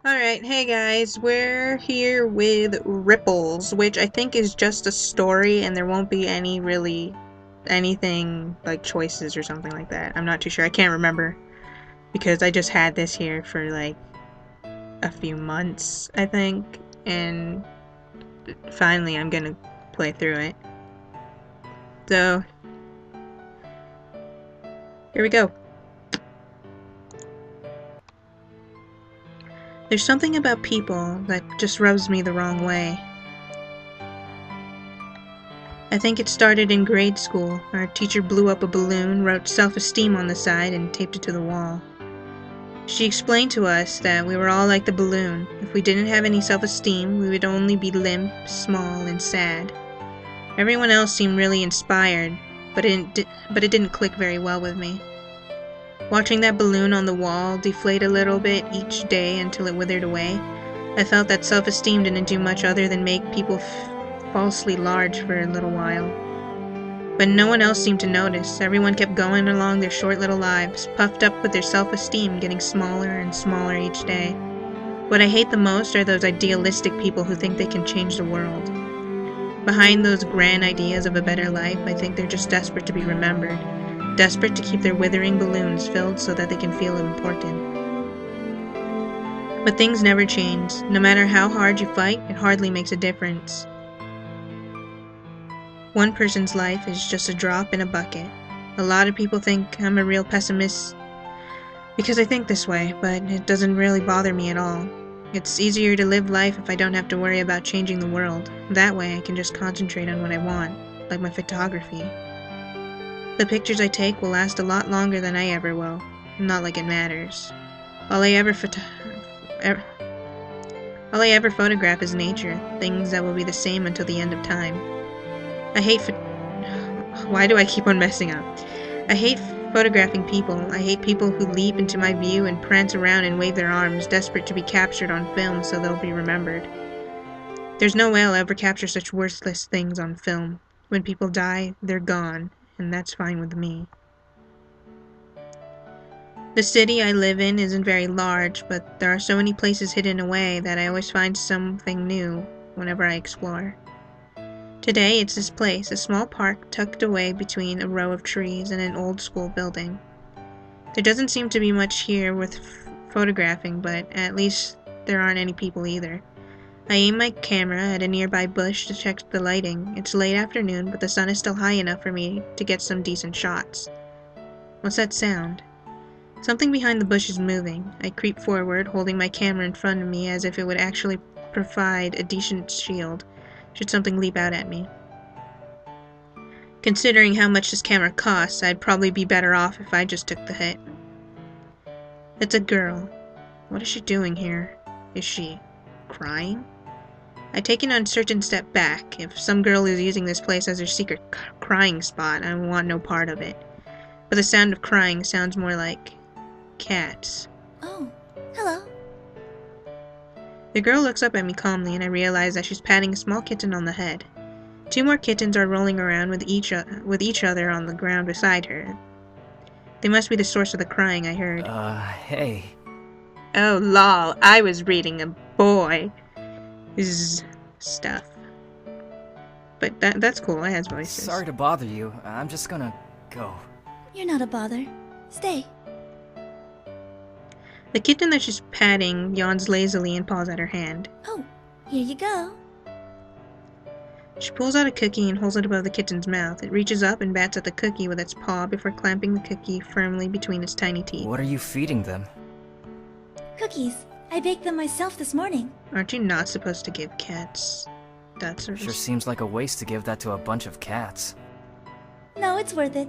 Alright, hey guys, we're here with Ripples, which I think is just a story and there won't be anything like choices or something like that. I'm not too sure. I can't remember because I just had this here for like a few months, I think, and finally I'm gonna play through it. So, here we go. There's something about people that just rubs me the wrong way. I think it started in grade school. Our teacher blew up a balloon, wrote self-esteem on the side, and taped it to the wall. She explained to us that we were all like the balloon. If we didn't have any self-esteem, we would only be limp, small, and sad. Everyone else seemed really inspired, but it didn't click very well with me. Watching that balloon on the wall deflate a little bit each day until it withered away, I felt that self-esteem didn't do much other than make people falsely large for a little while. But no one else seemed to notice. Everyone kept going along their short little lives, puffed up with their self-esteem getting smaller and smaller each day. What I hate the most are those idealistic people who think they can change the world. Behind those grand ideas of a better life, I think they're just desperate to be remembered. Desperate to keep their withering balloons filled so that they can feel important. But things never change. No matter how hard you fight, it hardly makes a difference. One person's life is just a drop in a bucket. A lot of people think I'm a real pessimist because I think this way, but it doesn't really bother me at all. It's easier to live life if I don't have to worry about changing the world. That way I can just concentrate on what I want, like my photography. The pictures I take will last a lot longer than I ever will. Not like it matters. All I ever photograph is nature, things that will be the same until the end of time. Why do I keep on messing up? I hate photographing people. I hate people who leap into my view and prance around and wave their arms, desperate to be captured on film so they'll be remembered. There's no way I'll ever capture such worthless things on film. When people die, they're gone, and that's fine with me. The city I live in isn't very large, but there are so many places hidden away that I always find something new whenever I explore. Today it's this place, a small park tucked away between a row of trees and an old school building. There doesn't seem to be much here worth photographing, but at least there aren't any people either. I aim my camera at a nearby bush to check the lighting. It's late afternoon, but the sun is still high enough for me to get some decent shots. What's that sound? Something behind the bush is moving. I creep forward, holding my camera in front of me as if it would actually provide a decent shield should something leap out at me. Considering how much this camera costs, I'd probably be better off if I just took the hit. It's a girl. What is she doing here? Is she crying? I take an uncertain step back. If some girl is using this place as her secret crying spot, I want no part of it. But the sound of crying sounds more like cats. Oh, hello. The girl looks up at me calmly, and I realize that she's patting a small kitten on the head. Two more kittens are rolling around with each other on the ground beside her. They must be the source of the crying I heard. Hey. Oh, lol, I was reading a boy. Stuff. But that's cool, it has voices. Sorry to bother you. I'm just gonna go. You're not a bother. Stay. The kitten that she's patting yawns lazily and paws at her hand. Oh, here you go. She pulls out a cookie and holds it above the kitten's mouth. It reaches up and bats at the cookie with its paw before clamping the cookie firmly between its tiny teeth. What are you feeding them? Cookies. I baked them myself this morning. Aren't you not supposed to give cats that sort of Sure seems like a waste to give that to a bunch of cats. No, it's worth it.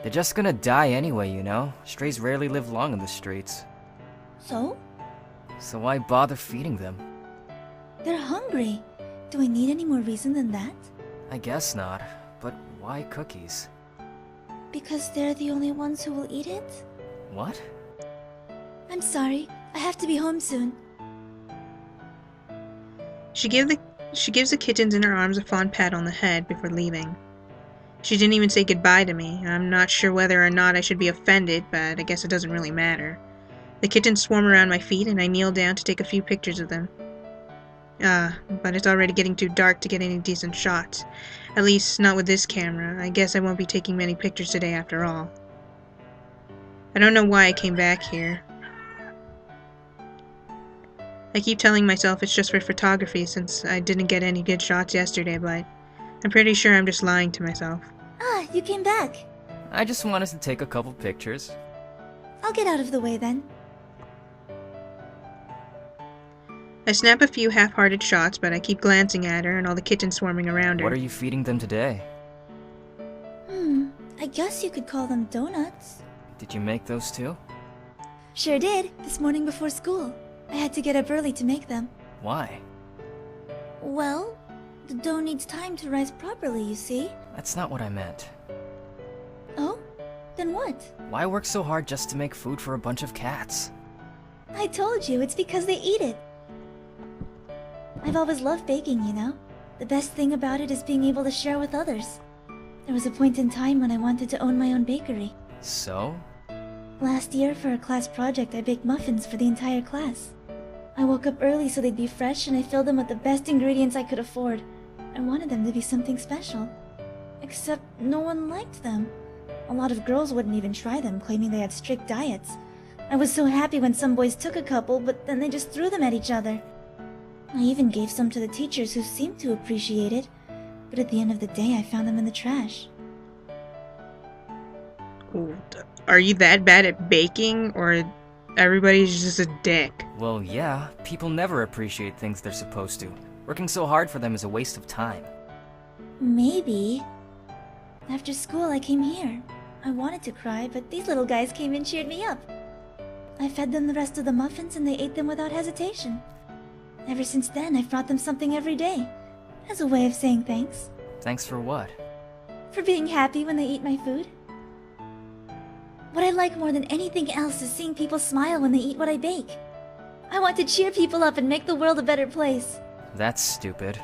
They're just gonna die anyway, you know? Strays rarely live long in the streets. So? So why bother feeding them? They're hungry. Do I need any more reason than that? I guess not. But why cookies? Because they're the only ones who will eat it? What? I'm sorry. I have to be home soon. She gives the kittens in her arms a fond pat on the head before leaving. She didn't even say goodbye to me. I'm not sure whether or not I should be offended, but I guess it doesn't really matter. The kittens swarm around my feet and I kneel down to take a few pictures of them. But it's already getting too dark to get any decent shots. At least, not with this camera. I guess I won't be taking many pictures today after all. I don't know why I came back here. I keep telling myself it's just for photography since I didn't get any good shots yesterday, but I'm pretty sure I'm just lying to myself. Ah, you came back. I just wanted to take a couple pictures. I'll get out of the way then. I snap a few half-hearted shots, but I keep glancing at her and all the kittens swarming around her. What are you feeding them today? I guess you could call them donuts. Did you make those too? Sure did, this morning before school. I had to get up early to make them. Why? Well, the dough needs time to rise properly, you see. That's not what I meant. Oh? Then what? Why work so hard just to make food for a bunch of cats? I told you, it's because they eat it. I've always loved baking, you know. The best thing about it is being able to share with others. There was a point in time when I wanted to own my own bakery. So? Last year, for a class project, I baked muffins for the entire class. I woke up early so they'd be fresh, and I filled them with the best ingredients I could afford. I wanted them to be something special. Except no one liked them. A lot of girls wouldn't even try them, claiming they had strict diets. I was so happy when some boys took a couple, but then they just threw them at each other. I even gave some to the teachers who seemed to appreciate it, but at the end of the day I found them in the trash. Are you that bad at baking, or everybody's just a dick? Well, yeah. People never appreciate things they're supposed to. Working so hard for them is a waste of time. Maybe. After school I came here. I wanted to cry, but these little guys came and cheered me up. I fed them the rest of the muffins and they ate them without hesitation. Ever since then, I've brought them something every day, as a way of saying thanks. Thanks for what? For being happy when they eat my food. What I like more than anything else is seeing people smile when they eat what I bake. I want to cheer people up and make the world a better place. That's stupid.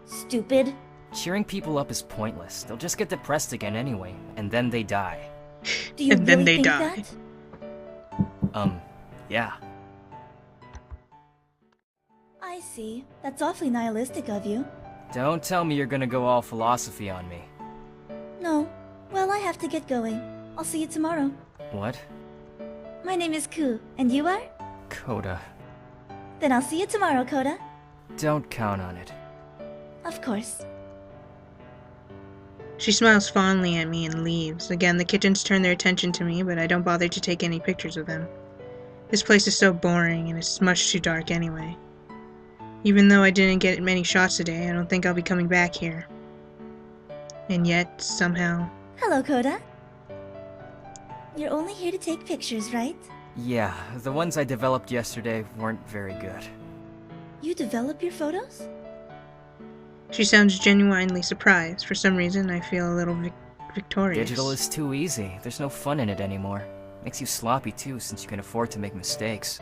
Stupid? Cheering people up is pointless. They'll just get depressed again anyway, and then they die. Do you And then really they think die. that? Yeah. I see. That's awfully nihilistic of you. Don't tell me you're gonna go all philosophy on me. No. Well, I have to get going. I'll see you tomorrow. What? My name is Ku, and you are? Coda. Then I'll see you tomorrow, Koda. Don't count on it. Of course. She smiles fondly at me and leaves. Again, the kittens turn their attention to me, but I don't bother to take any pictures of them. This place is so boring, and it's much too dark anyway. Even though I didn't get many shots today, I don't think I'll be coming back here. And yet, somehow... Hello, Koda. You're only here to take pictures, right? Yeah, the ones I developed yesterday weren't very good. You develop your photos? She sounds genuinely surprised. For some reason, I feel a little victorious. Digital is too easy. There's no fun in it anymore. Makes you sloppy too, since you can afford to make mistakes.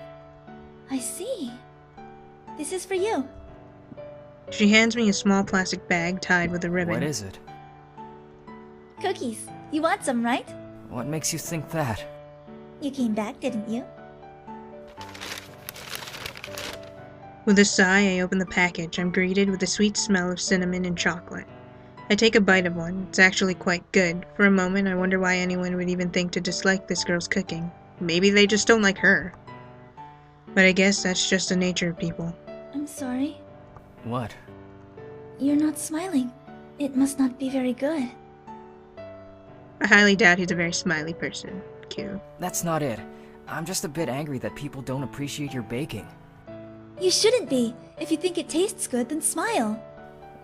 I see. This is for you. She hands me a small plastic bag tied with a ribbon. What is it? Cookies. You want some, right? What makes you think that? You came back, didn't you? With a sigh, I open the package. I'm greeted with the sweet smell of cinnamon and chocolate. I take a bite of one. It's actually quite good. For a moment, I wonder why anyone would even think to dislike this girl's cooking. Maybe they just don't like her. But I guess that's just the nature of people. I'm sorry. What? You're not smiling. It must not be very good. I highly doubt he's a very smiley person. Q. That's not it. I'm just a bit angry that people don't appreciate your baking. You shouldn't be. If you think it tastes good, then smile.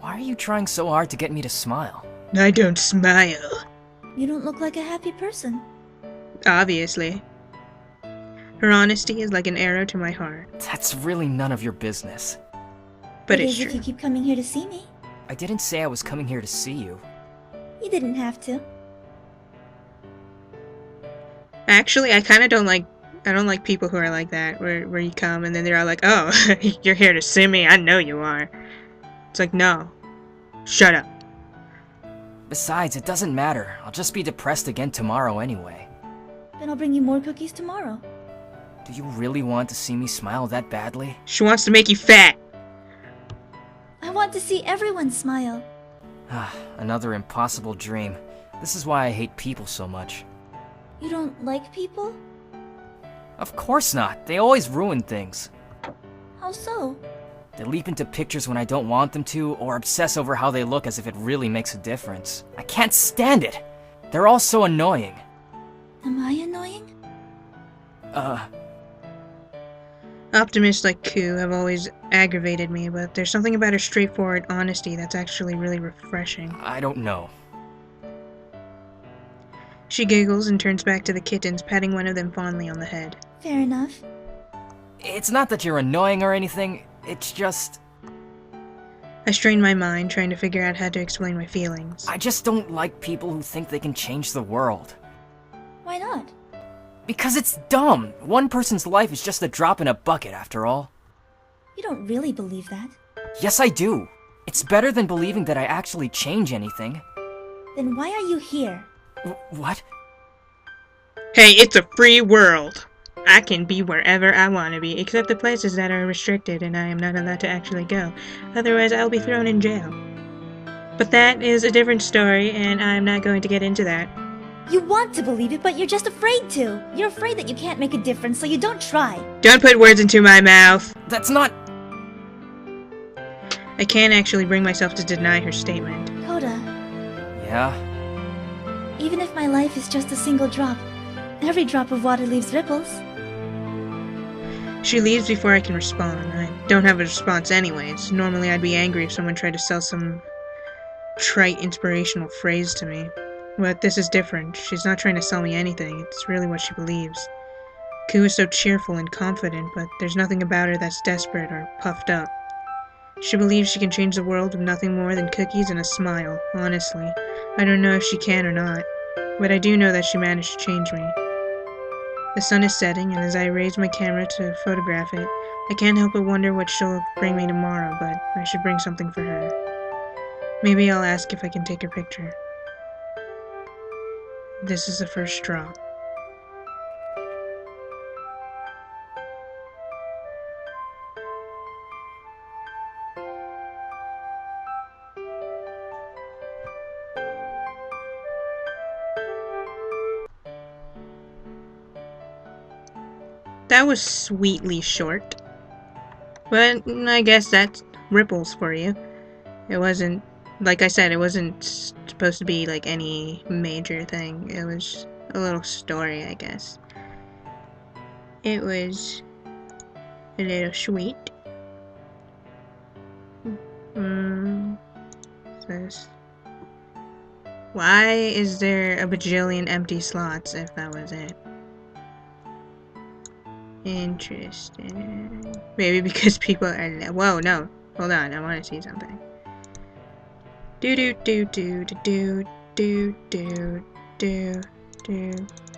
Why are you trying so hard to get me to smile? I don't smile. You don't look like a happy person. Obviously. Her honesty is like an arrow to my heart. That's really none of your business. But It it's is if true. you keep coming here to see me. I didn't say I was coming here to see you. You didn't have to. Actually, I kind of don't like... I don't like people who are like that, where you come and then they're all like, oh, you're here to see me, I know you are. It's like, no. Shut up. Besides, it doesn't matter. I'll just be depressed again tomorrow anyway. Then I'll bring you more cookies tomorrow. Do you really want to see me smile that badly? She wants to make you fat. I want to see everyone smile. Another impossible dream. This is why I hate people so much. You don't like people? Of course not. They always ruin things. How so? They leap into pictures when I don't want them to, or obsess over how they look as if it really makes a difference. I can't stand it! They're all so annoying. Am I annoying? Optimists like Ku have always aggravated me, but there's something about her straightforward honesty that's actually really refreshing. I don't know. She giggles and turns back to the kittens, patting one of them fondly on the head. Fair enough. It's not that you're annoying or anything, it's just... I strain my mind, trying to figure out how to explain my feelings. I just don't like people who think they can change the world. Why not? Because it's dumb! One person's life is just a drop in a bucket, after all. You don't really believe that. Yes, I do. It's better than believing that I actually change anything. Then why are you here? What? Hey, it's a free world! I can be wherever I want to be, except the places that are restricted and I am not allowed to actually go. Otherwise, I'll be thrown in jail. But that is a different story, and I'm not going to get into that. You want to believe it, but you're just afraid to. You're afraid that you can't make a difference, so you don't try. Don't put words into my mouth! That's not... I can't actually bring myself to deny her statement. Koda, Yeah? even if my life is just a single drop, every drop of water leaves ripples. She leaves before I can respond. I don't have a response anyways. Normally I'd be angry if someone tried to sell some trite inspirational phrase to me. But this is different. She's not trying to sell me anything. It's really what she believes. Ku is so cheerful and confident, but there's nothing about her that's desperate or puffed up. She believes she can change the world with nothing more than cookies and a smile, honestly. I don't know if she can or not, but I do know that she managed to change me. The sun is setting, and as I raise my camera to photograph it, I can't help but wonder what she'll bring me tomorrow, but I should bring something for her. Maybe I'll ask if I can take her picture. This is the first straw. That was sweetly short. But I guess that's ripples for you. It wasn't, like I said, it wasn't supposed to be like any major thing. It was a little story, I guess. It was a little sweet. Says, why is there a bajillion empty slots if that was it? Interesting. Maybe because people are... Whoa, no. Hold on, I want to see something. Do do do do do do do do do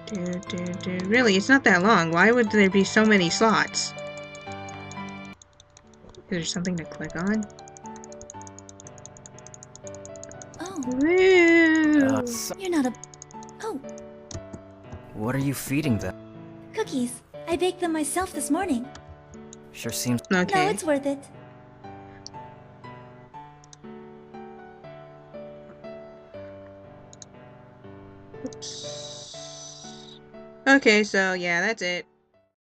do do do. Really, it's not that long. Why would there be so many slots? Is there something to click on? Oh, Woo! you're not a... Oh, What are you feeding them? cookies. I baked them myself this morning. Sure seems... Okay. No, it's worth it. Oops. Okay, so yeah, that's it.